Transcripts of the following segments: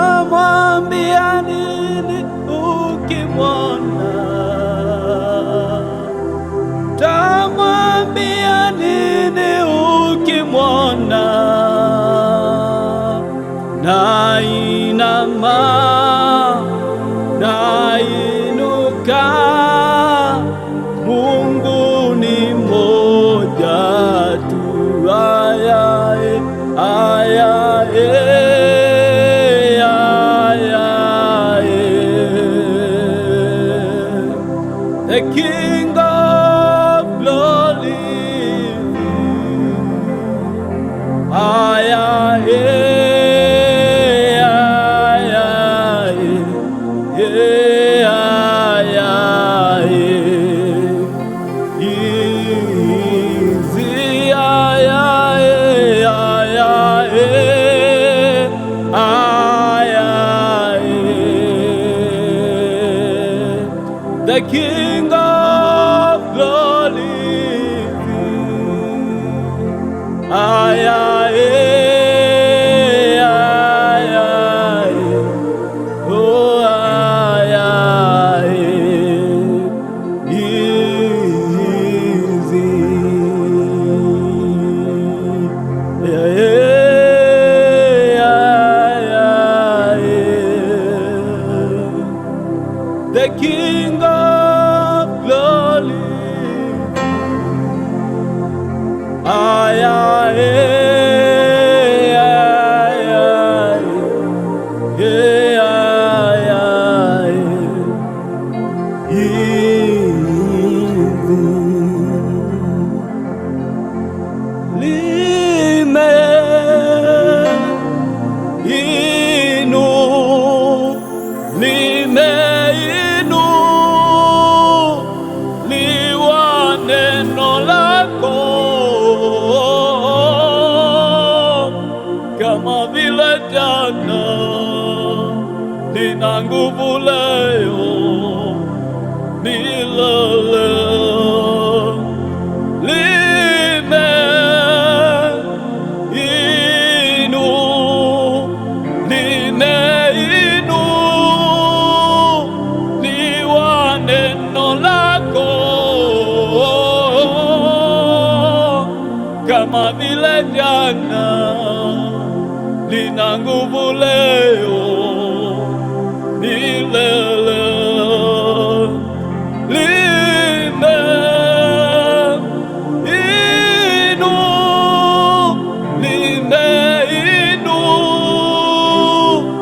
Tamwambia nini ukimwona? Tamwambia nini ukimwona? Nainama, nainuka, Mungu ni mmoja tu. Ayae, ayae. The King of Glory, the King of Glory, the King of Glory, kama vile jana, lina nguvu leo milele. Limeinuliwa neno lako kama vile jana, lina nguvu leo milele.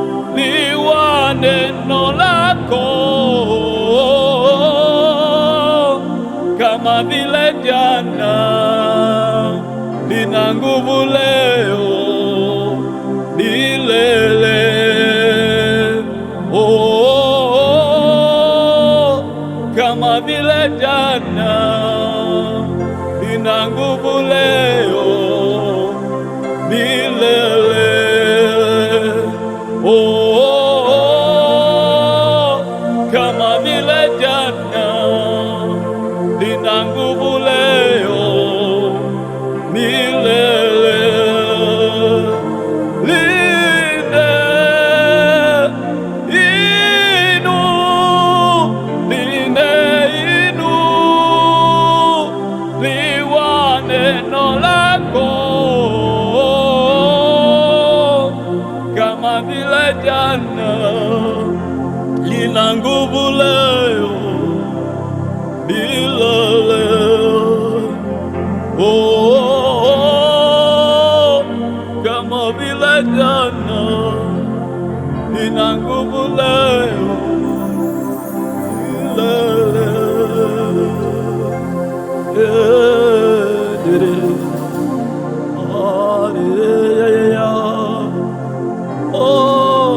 Limeinuliwa neno lako kama vile jana, lina nguvu leo milele. Kama vile jana, lina nguvu leo milele. Kama vile jana, lina nguvu leo milele. Limeinuliwa neno lako kama vile jana, lina nguvu leo milele. Kama vile jana, lina nguvu leo milele.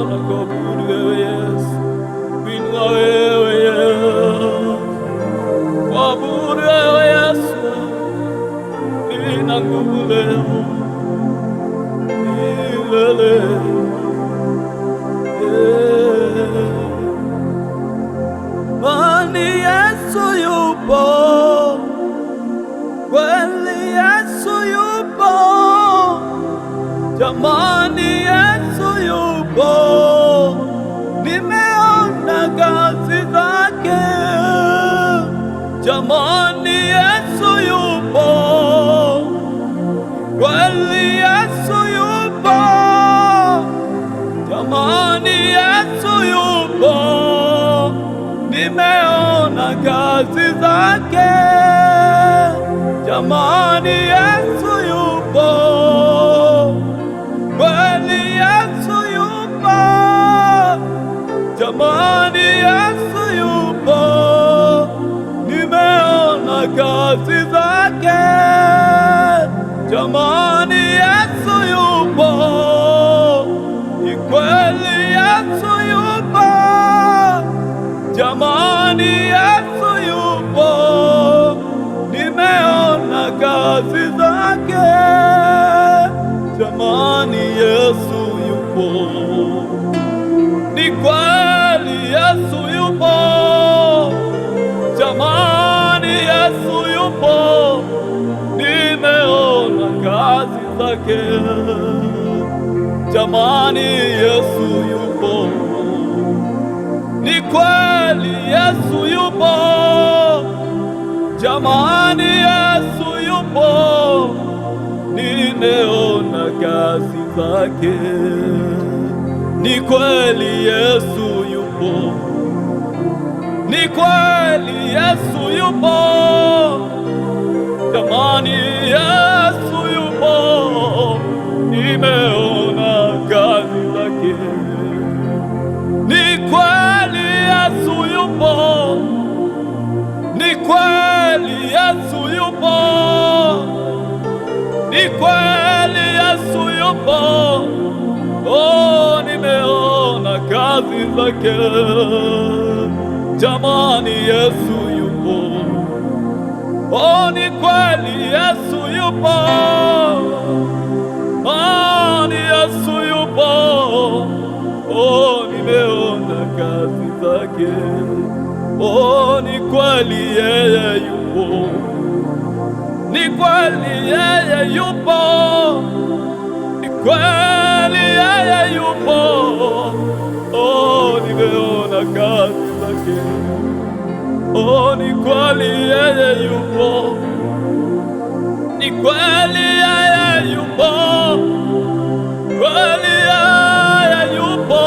Nakuabudu wewe Yesu, kuinua wewe Yesu, kuabudu wewe Yesu, lina nguvu leo milele. Kwani Yesu yupo, kweli Yesu yupo, jamani Yesu yupo, nimeona kazi zake, jamani Yesu yupo, kweli Yesu yupo, jamani Yesu yupo, nimeona kazi zake, jamani Yesu yupo, kweli Yesu yupo, jamani Yesu yupo, nimeona kazi zake, jamani Yesu yupo, ni kweli Yesu yupo, jamani Yesu yupo, nimeona kazi zake, jamani Yesu yupo, ni kweli Yesu yupo, jamani Yesu yupo, nimeona kazi zake, jamani Yesu yupo, ni kweli Yesu yupo, jamani Yesu yupo, nimeona kazi zake, ni kweli Yesu yupo, ni kweli Yesu yupo, jamani Yesu yupo, nimeona kazi zake, ni kweli Yesu yupo, ni kweli Yesu yupo, ni kweli Yesu yupo, oh, nimeona kazi zake, jamani Yesu yupo, oh, ni kweli Yesu yupo, jamani Yesu yupo, oh, nimeona kazi zake, oh, ni kweli yeye yupo, ni kweli yeye yupo, ni kweli yeye yupo, oh, nimeona kazi zake, oh, ni kweli yeye yupo, ni kweli yeye yupo, kweli yeye yupo,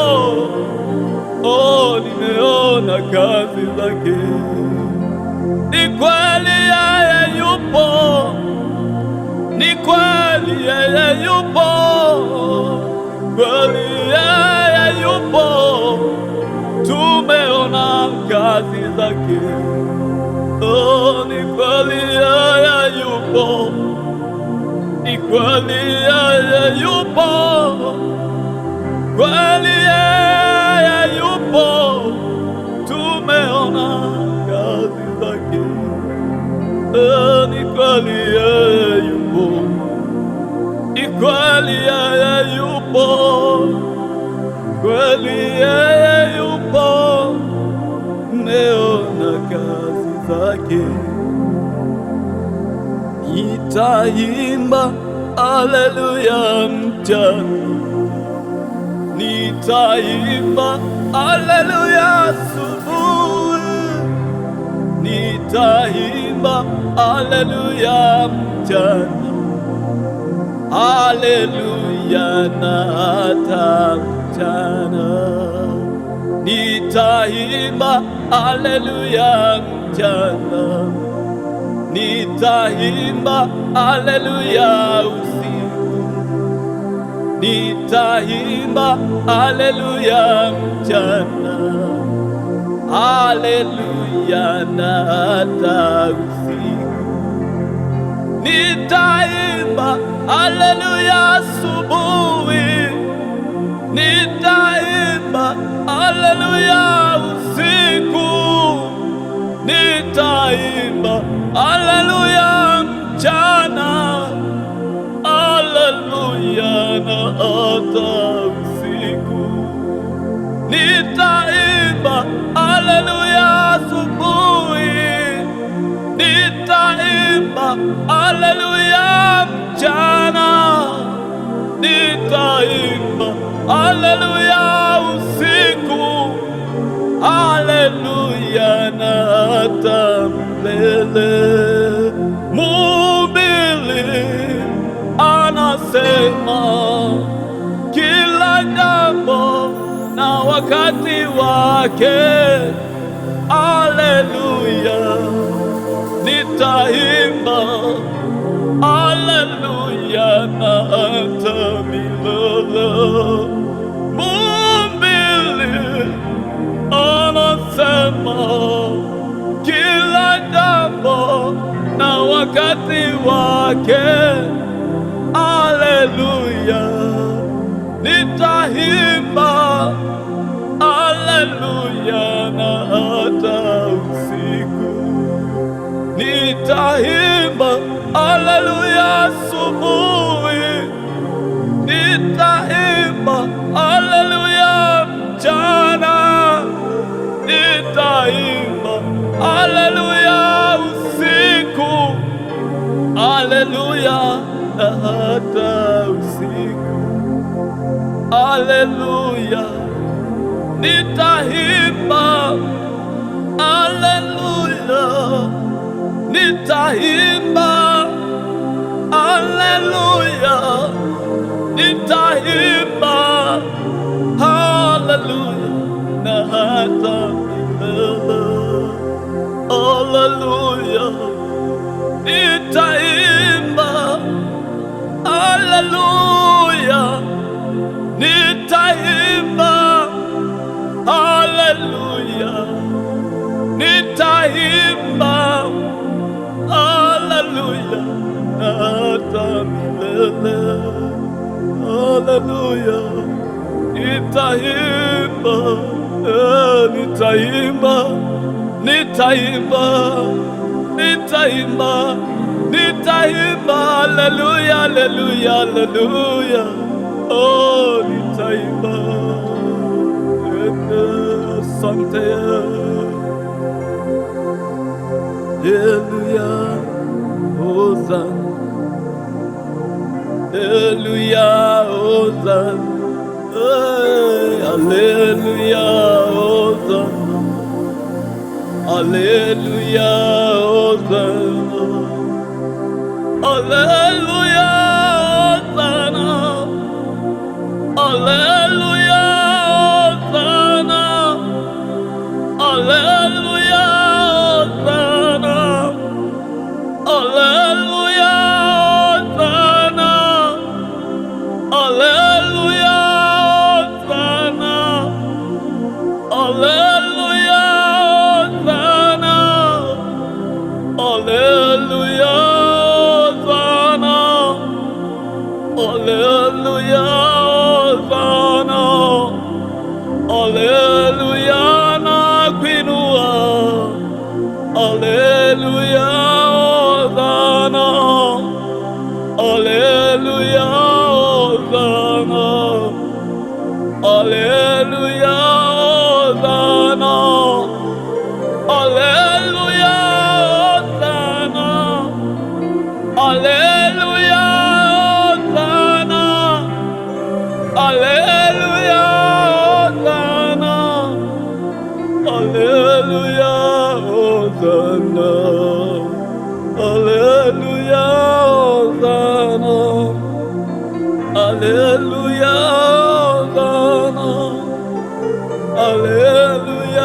oh, nimeona kazi zake, ni kweli yeye yupo, ni kweli yeye yupo, kweli yeye yupo, tumeona kazi zake, oh, ni kweli yeye yupo, ni kweli yeye yupo, kweli yeye yupo, tumeona kazi zake, oh, ni kweli yeye yupo, ni kweli yeye yupo, kweli yeye yupo, tumeona kazi zake. Nitaimba haleluya mchana, nitaimba haleluya asubuhi, nitaimba haleluya mchana, haleluya na hata mchana, nitaimba haleluya mchana, nitaimba haleluya usiku, nitaimba haleluya mchana, haleluya na hata usiku. Nitaimba haleluya asubuhi, nitaimba haleluya usiku, nitaimba haleluya mchana, haleluya na hata usiku. Nitaimba haleluya asubuhi, nitaimba haleluya mchana, nitaimba haleluya usiku, haleluya na hata milele. Mhubiri anasema kila jambo na wakati wake, haleluya. Nitaimba haleluya na hata milele. Mhubiri anasema kila jambo na wakati wake, haleluya. Nitaimba haleluya na hata usiku, nitaimba haleluya asubuhi, nitaimba haleluya mchana, nitaimba haleluya usiku, haleluya na hata usiku, haleluya. Nitaimba haleluya, nitaimba haleluya, nitaimba haleluya na hata milele, haleluya. Nitaimba haleluya, nitaimba haleluya, nitaimba haleluya na hata milele, haleluya. Nitaimba, nitaimba, nitaimba, nitaimba, nitaimba haleluya, haleluya, haleluya. Oh, nitaimba. Asante, haleluya, hosana, haleluya, hosana, haleluya, hosana, haleluya, hosana, haleluya, hosana, haleluya, hosana, haleluya, hosana, haleluya, hosana, haleluya, hosana, haleluya, hosana, haleluya, hosana, haleluya, hosana, haleluya na kuinua, haleluya, hosana, haleluya, hosana, haleluya, hosana, haleluya, hosana, haleluya, hosana, haleluya, hosana, haleluya, hosana, haleluya, hosana, haleluya, hosana, haleluya,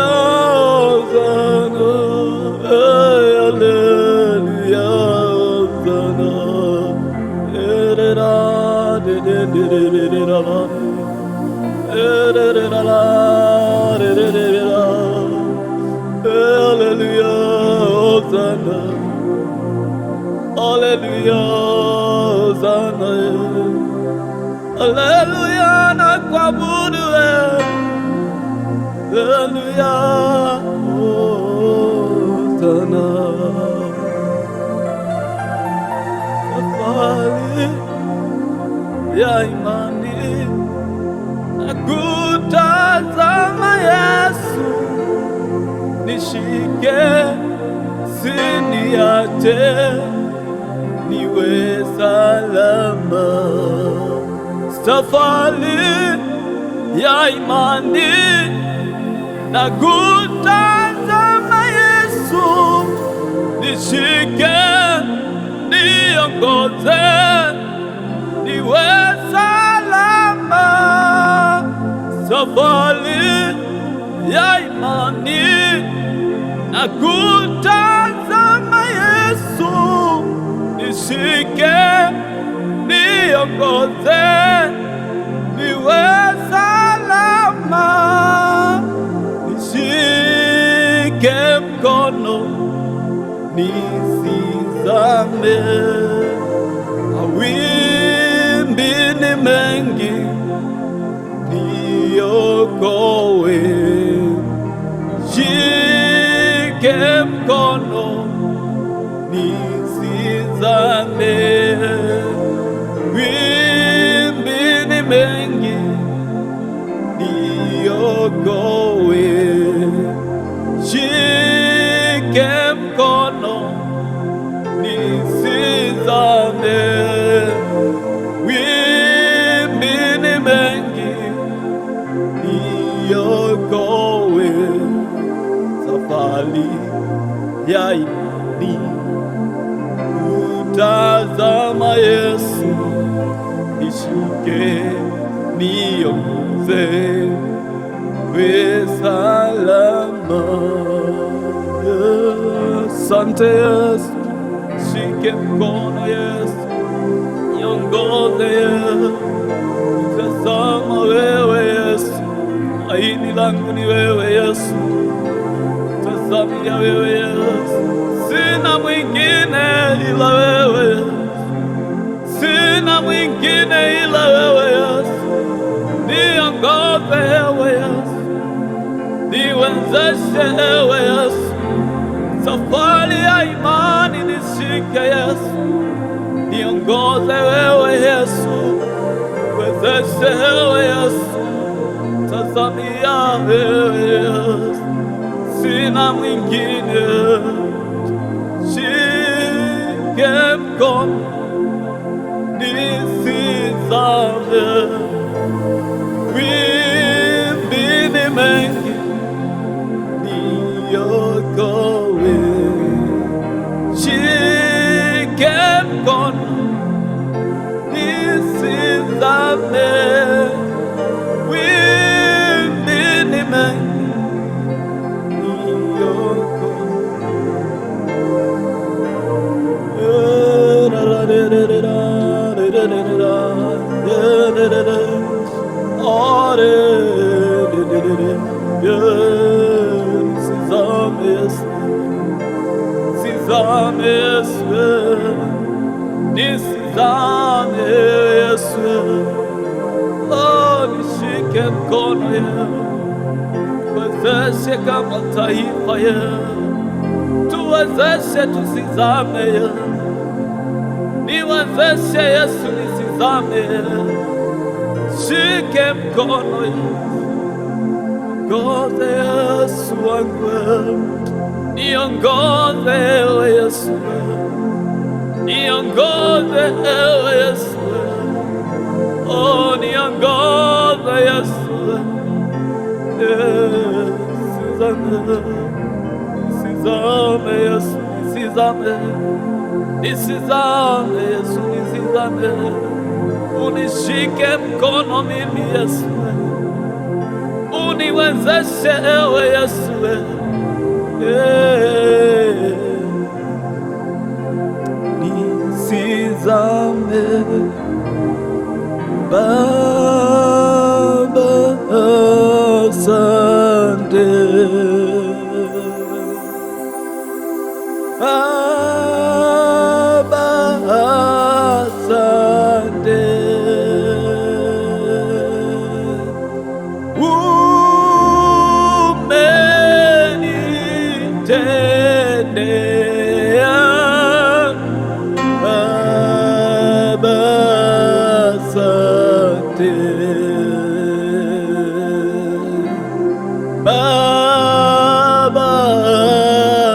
hosana, haleluya, hosana, Hallelujah, Hosanna. Hallelujah, Hosanna. Hallelujah, nakuabudu wewe. Hallelujah, Hosanna. Safari ya imani nakutazama Yesu, nishike usiniache niwe salama. Safari ya imani nakutazama Yesu, nishike niongoze niwe salama. Safari ya imani nakutazama Yesu, nishike niongoze niwe salama. Nishike mkono nisizame, mawimbi ni mengi, niokoe. Nishike mkono nisizame, wimbi ni mengi, niokoe. Shike mkono nisizame, wimbi ni mengi, niokoe. Safari ya imani kutazama Yesu, nishike niongoze we salama. Asante Yesu, shike mkono Yesu, niongoze Yesu. Tazama wewe Yesu, aini langu ni wewe Yesu. Tazamia wewe Yesu, sina mwingine ila wewe, sina mwingine ila wewe Yesu. Niongoze ewe Yesu, niwezeshe ewe Yesu. Safari ya imani nishike Yesu, niongoze wewe Yesu, wezeshe ewe Yesu. Tazamia wewe Yesu, sina mwingine. Shike mkono nisizame, wimbi ni mengi, niokoe. Shike mkono nisizame, wimbi ni mengi, nisizame Yesu, oh, nishike mkono Yesu, tuwezeshe kama taifa Yesu, tuwezeshe tusizame Yesu, niwezeshe Yesu nisizame. Shike mkono Yesu, niongoze Yesu wangu, niongoze ewe Yesu, niongoze ewe Yesu, oh, niongoze Yesu. Nisizame Yesu, nisizame, nisizame Yesu, nisizame. Unishike mkono mimi Yesu, uniwezeshe ewe Yesu. Nisizame, Baba, asante. Baba, asante. Umenitendea Baba, asante. Baba,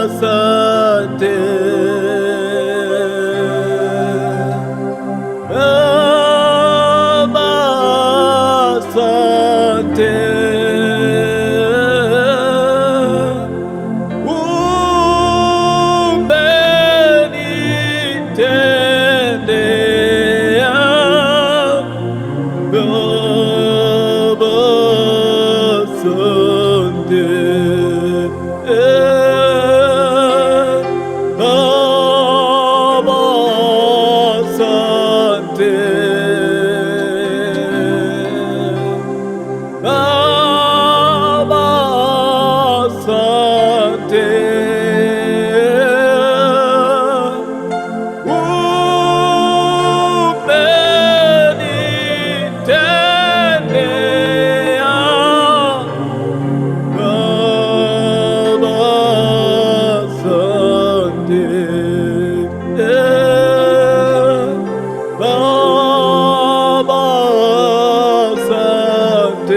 asante. Baba, asante. Umenitendea Baba, asante. Baba, asante. Baba, asante. Umenitendea Baba, asante. Baba, asante.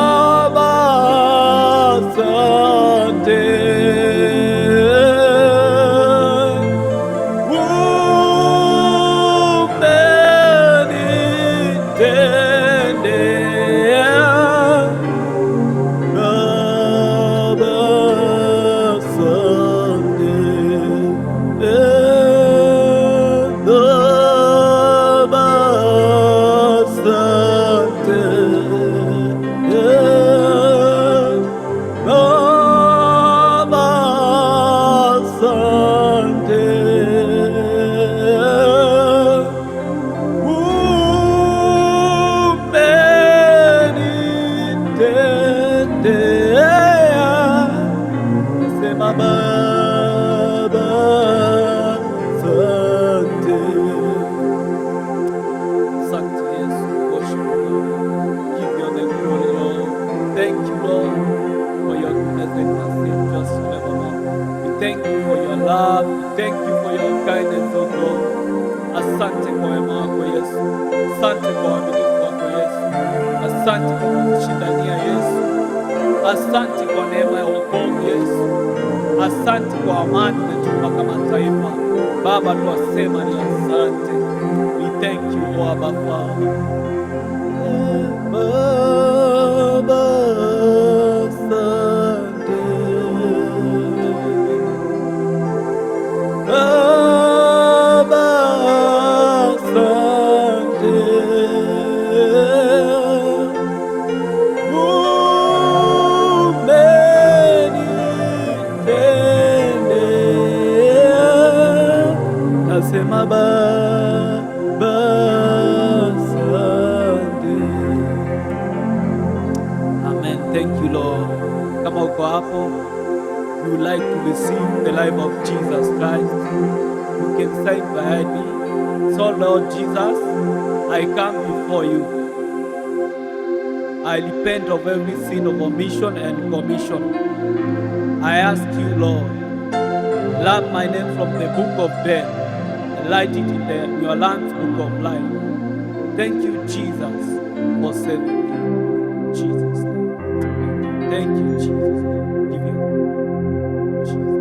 Baba, asante. Umenitendea Baba, asante. Baba, asante. Baba, asante. Umenitendea sema Baba, asante. Asante Yesu, worship you, Lord. Give you the glory, Lord. Thank you, Lord, for your goodness and mercy just forevermore. We thank you for your love. We thank you for your kindness, oh God. Asante kwa wema wako Yesu. Asante kwa uaminifu wako Yesu. Asante kwa kutushindania Yesu. Asante kwa neema ya wokovu Yesu. Asante kwa amani umetupa kama taifa. Baba, twasema ni asante. We thank you, O Abba Father. Baba, asante. Baba, asante. Umenitendea nasema Baba, asante. Amen. Thank you, Lord. Kama uko hapo, you would like to receive the life of Jesus Christ, you can sign behind me. So Lord Jesus, I come before you. I repent of every sin of omission and commission. I ask you, Lord, blot my name from the book of death and write it in your Lamb's book of life. Thank you, Jesus, for saving me. Jesus' name. Thank you, Jesus. Give you Jesus.